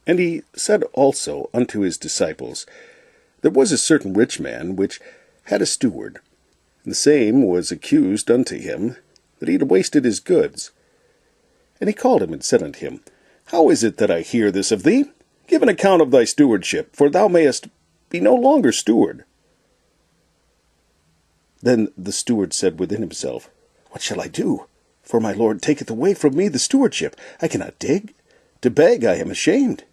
And he said also unto his disciples, There was a certain rich man which had a steward, and the same was accused unto him that he had wasted his goods. And he called him and said unto him, How is it that I hear this of thee? Give an account of thy stewardship, for thou mayest be no longer steward. Then the steward said within himself, What shall I do? For my Lord taketh away from me the stewardship. I cannot dig. To beg I am ashamed.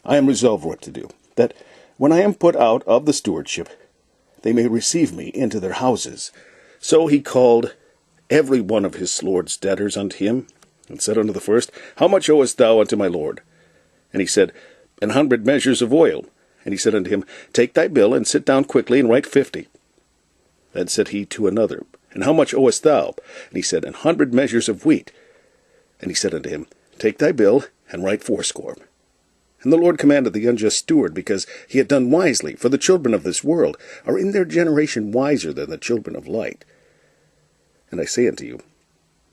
I am resolved what to do, that when I am put out of the stewardship, they may receive me into their houses. So he called every one of his lord's debtors unto him, and said unto the first, How much owest thou unto my lord? And he said, 100 measures of oil. And he said unto him, Take thy bill, and sit down quickly, and write 50. Then said he to another, And how much owest thou? And he said, 100 measures of wheat. And he said unto him, Take thy bill, and write 80. And the Lord commanded the unjust steward, because he had done wisely, for the children of this world are in their generation wiser than the children of light. And I say unto you,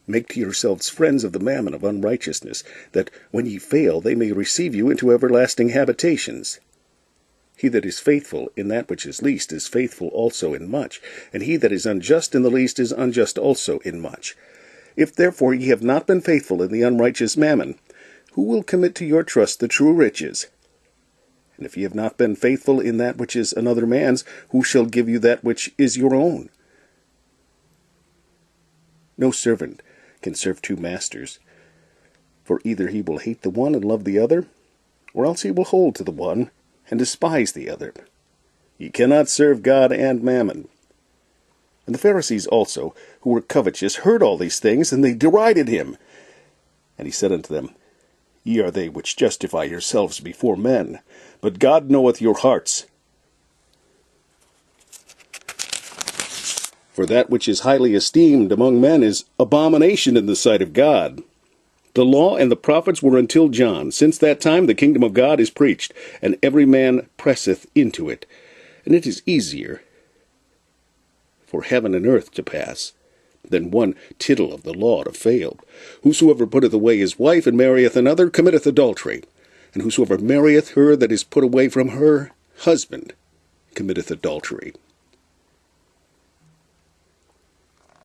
Make to yourselves friends of the mammon of unrighteousness, that when ye fail they may receive you into everlasting habitations. He that is faithful in that which is least is faithful also in much, and he that is unjust in the least is unjust also in much. If therefore ye have not been faithful in the unrighteous mammon, who will commit to your trust the true riches? And if ye have not been faithful in that which is another man's, who shall give you that which is your own? No servant can serve 2 masters, for either he will hate the one and love the other, or else he will hold to the one and despise the other. Ye cannot serve God and mammon. And the Pharisees also, who were covetous, heard all these things, and they derided him. And he said unto them, Ye are they which justify yourselves before men, but God knoweth your hearts. For that which is highly esteemed among men is abomination in the sight of God. The law and the prophets were until John. Since that time the kingdom of God is preached, and every man presseth into it. And it is easier for heaven and earth to pass than one tittle of the law to fail. Whosoever putteth away his wife, and marrieth another, committeth adultery. And whosoever marrieth her that is put away from her husband, committeth adultery.